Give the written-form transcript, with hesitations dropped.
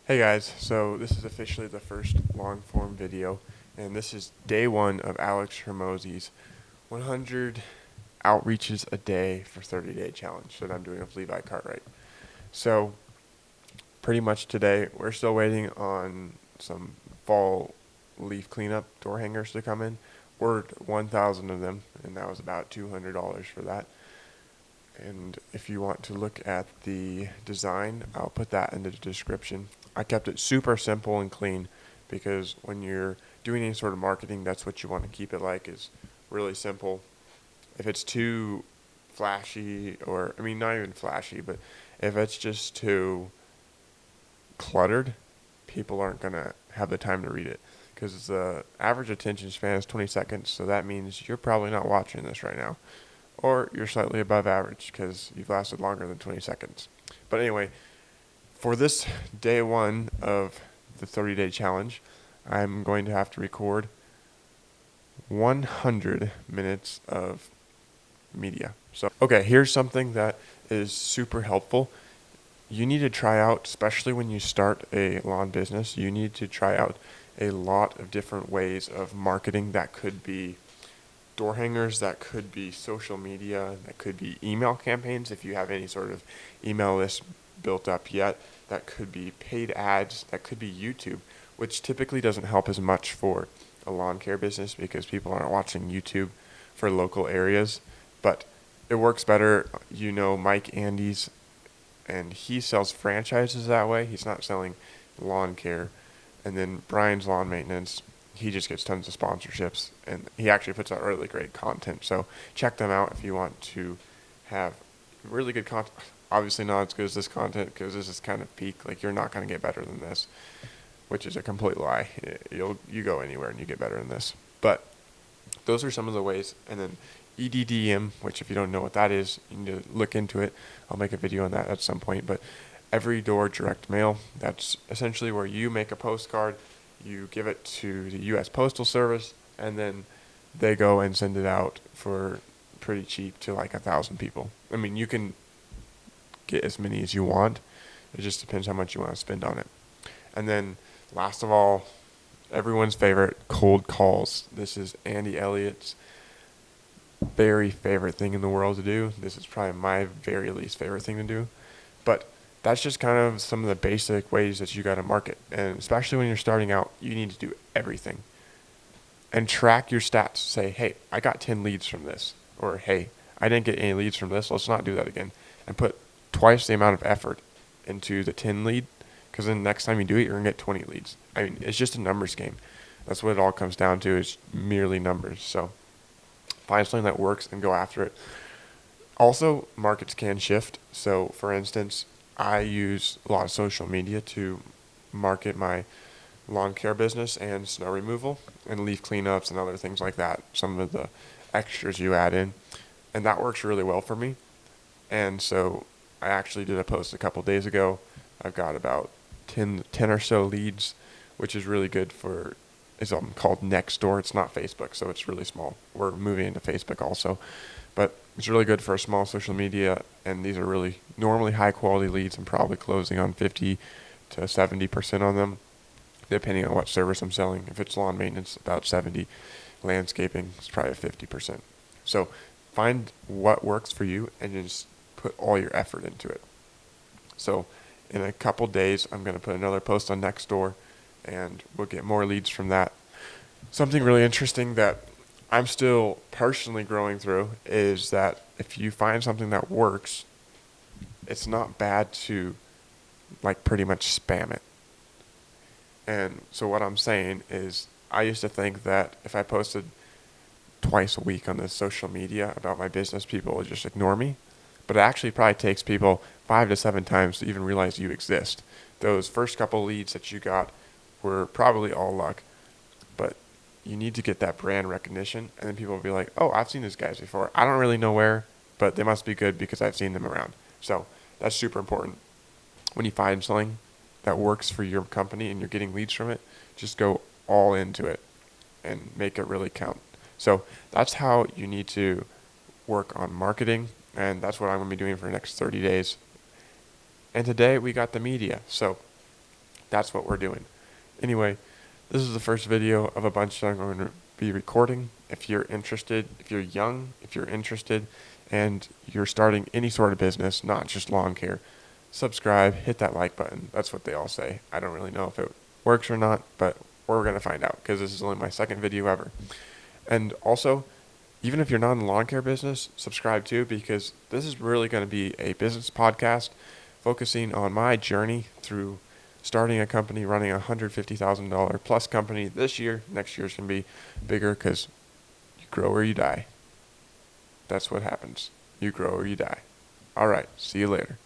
Hey guys, so this is officially the first long form video, and this is day one of Alex Hermozis 100 outreaches a day for 30-day challenge that I'm doing with Levi Cartwright. So pretty much today, we're still waiting on some fall leaf cleanup door hangers to come in. Ordered 1,000 of them, and that was about $200 for that. And if you want to look at the design, I'll put that in the description. I kept it super simple and clean because when you're doing any sort of marketing, that's what you want to keep it like, is really simple. If it's too flashy, or I mean not even flashy, but if it's just too cluttered, people aren't going to have the time to read it, because the average attention span is 20 seconds, so that means you're probably not watching this right now. Or you're slightly above average because you've lasted longer than 20 seconds. But anyway, for this day one of the 30-day challenge, I'm going to have to record 100 minutes of media. So, okay, here's something that is super helpful. You need to try out, especially when you start a lawn business, you need to try out a lot of different ways of marketing. That could be door hangers, that could be social media, that could be email campaigns if you have any sort of email list built up yet, that could be paid ads, that could be YouTube, which typically doesn't help as much for a lawn care business because people aren't watching YouTube for local areas, but it works better. You know Mike Andes, and he sells franchises that way. He's not selling lawn care. And then Brian's Lawn Maintenance, he just gets tons of sponsorships, and he actually puts out really great content. So check them out if you want to have really good content. Obviously not as good as this content, because this is kind of peak. Like, you're not going to get better than this, which is a complete lie. You go anywhere and you get better than this. But those are some of the ways. And then EDDM, which if you don't know what that is, you need to look into it. I'll make a video on that at some point. But every door direct mail, that's essentially where you make a postcard, you give it to the U.S. Postal Service, and then they go and send it out for pretty cheap to like 1,000 people. I mean, you can get as many as you want. It just depends how much you want to spend on it. And then last of all, everyone's favorite, cold calls. This is Andy Elliott's very favorite thing in the world to do. This is probably my very least favorite thing to do. But that's just kind of some of the basic ways that you got to market. And especially when you're starting out, you need to do everything. And track your stats. Say, hey, I got 10 leads from this. Or, hey, I didn't get any leads from this. Let's not do that again. And put twice the amount of effort into the 10 lead. Because then next time you do it, you're going to get 20 leads. I mean, it's just a numbers game. That's what it all comes down to, is merely numbers. So find something that works and go after it. Also, markets can shift. So, for instance, I use a lot of social media to market my lawn care business and snow removal and leaf cleanups and other things like that, some of the extras you add in. And that works really well for me. And so I actually did a post a couple days ago. I've got about 10 or so leads, which is really good for, it's called Nextdoor. It's not Facebook, so it's really small. We're moving into Facebook also. But it's really good for a small social media, and these are really normally high quality leads. I'm probably closing on 50 to 70% on them, depending on what service I'm selling. If it's lawn maintenance, about 70. Landscaping is probably 50%. So find what works for you and just put all your effort into it. So in a couple days, I'm going to put another post on Nextdoor, and we'll get more leads from that. Something really interesting that I'm still personally growing through is that if you find something that works, it's not bad to like pretty much spam it. And so what I'm saying is, I used to think that if I posted twice a week on the social media about my business, people would just ignore me. But it actually probably takes people 5 to 7 times to even realize you exist. Those first couple leads that you got were probably all luck, but you need to get that brand recognition, and then people will be like, oh, I've seen these guys before. I don't really know where, but they must be good because I've seen them around. So that's super important. When you find something that works for your company and you're getting leads from it, just go all into it and make it really count. So that's how you need to work on marketing, and that's what I'm going to be doing for the next 30 days. And today we got the media. So That's what we're doing. Anyway, this is the first video of a bunch that I'm going to be recording. If you're interested, if you're young, if you're interested, and you're starting any sort of business, not just lawn care, subscribe, hit that like button. That's what they all say. I don't really know if it works or not, but we're going to find out because this is only my second video ever. And also, even if you're not in the lawn care business, subscribe too, because this is really going to be a business podcast focusing on my journey through starting a company, running a $150,000 plus company this year. Next year's going to be bigger because you grow or you die. That's what happens. You grow or you die. All right. See you later.